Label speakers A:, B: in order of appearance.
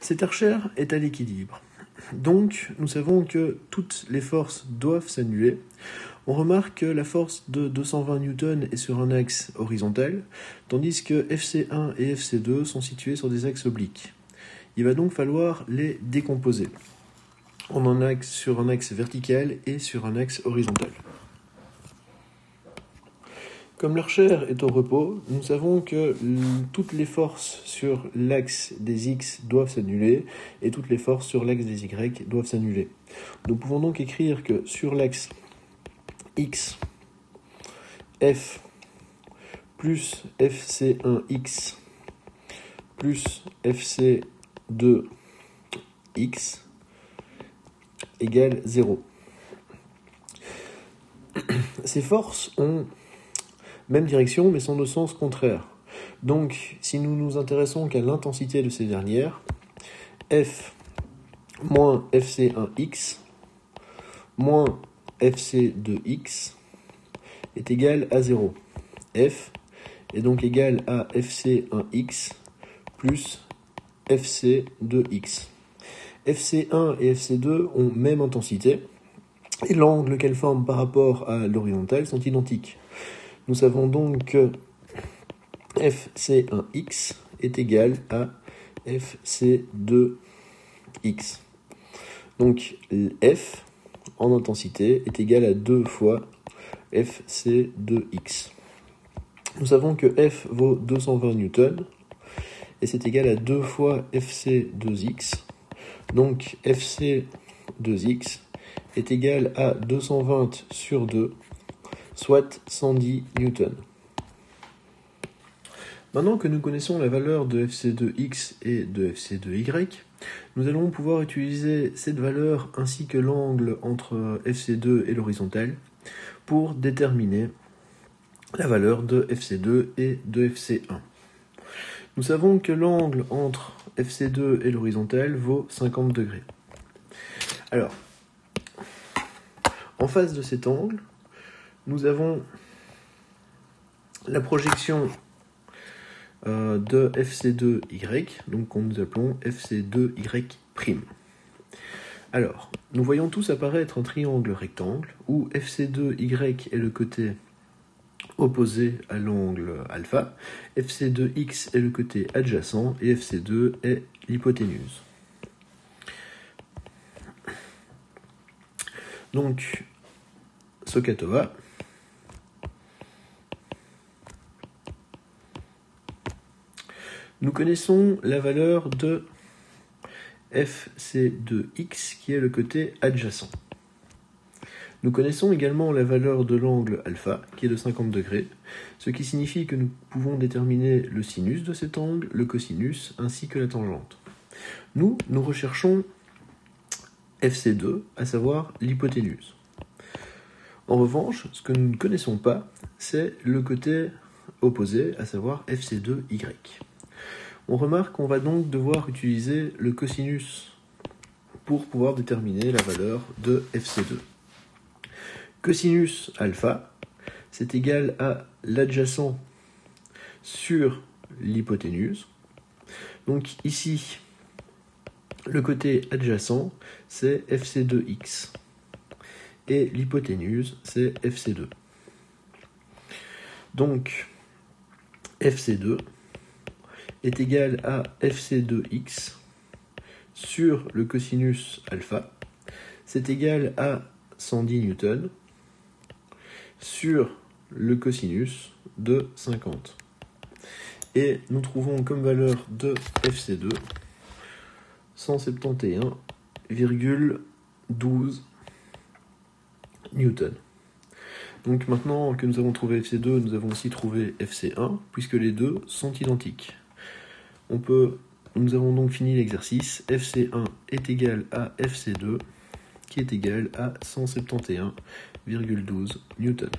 A: Cet archer est à l'équilibre. Donc, nous savons que toutes les forces doivent s'annuler. On remarque que la force de 220 N est sur un axe horizontal, tandis que FC1 et FC2 sont situés sur des axes obliques. Il va donc falloir les décomposer sur un axe vertical et sur un axe horizontal. Comme l'archer est au repos, nous savons que toutes les forces sur l'axe des X doivent s'annuler et toutes les forces sur l'axe des Y doivent s'annuler. Nous pouvons donc écrire que sur l'axe X, F plus FC1X plus FC2X égale 0. Ces forces ont même direction, mais sont de sens contraire. Donc, si nous nous intéressons qu'à l'intensité de ces dernières, F moins FC1X moins FC2X est égal à 0. F est donc égal à FC1X plus FC2X. FC1 et FC2 ont même intensité, et l'angle qu'elles forment par rapport à l'horizontale sont identiques. Nous savons donc que FC1X est égal à FC2X. Donc F en intensité est égal à 2 fois FC2X. Nous savons que F vaut 220 N et c'est égal à 2 fois FC2X. Donc FC2X est égal à 220 sur 2, soit 110 N. Maintenant que nous connaissons la valeur de FC2X et de FC2Y, nous allons pouvoir utiliser cette valeur ainsi que l'angle entre FC2 et l'horizontale pour déterminer la valeur de FC2 et de FC1. Nous savons que l'angle entre FC2 et l'horizontale vaut 50 degrés. Alors, en face de cet angle, nous avons la projection de FC2Y, donc que nous appelons FC2Y'. Alors, nous voyons tous apparaître un triangle rectangle où FC2Y est le côté opposé à l'angle alpha, FC2X est le côté adjacent et FC2 est l'hypoténuse. Donc, SOHCAHTOA nous connaissons la valeur de FC2X qui est le côté adjacent. Nous connaissons également la valeur de l'angle alpha qui est de 50 degrés, ce qui signifie que nous pouvons déterminer le sinus de cet angle, le cosinus ainsi que la tangente. Nous recherchons FC2, à savoir l'hypoténuse. En revanche, ce que nous ne connaissons pas, c'est le côté opposé, à savoir FC2Y. On remarque qu'on va donc devoir utiliser le cosinus pour pouvoir déterminer la valeur de FC2. Cosinus alpha, c'est égal à l'adjacent sur l'hypoténuse. Donc ici, le côté adjacent, c'est FC2X. Et l'hypoténuse, c'est FC2. Donc, FC2 est égal à FC2X sur le cosinus alpha. C'est égal à 110 N sur le cosinus de 50. Et nous trouvons comme valeur de FC2 171,12 Newton. Donc maintenant que nous avons trouvé FC2, nous avons aussi trouvé FC1, puisque les deux sont identiques. Nous avons donc fini l'exercice. FC1 est égal à FC2, qui est égal à 171,12 Newton.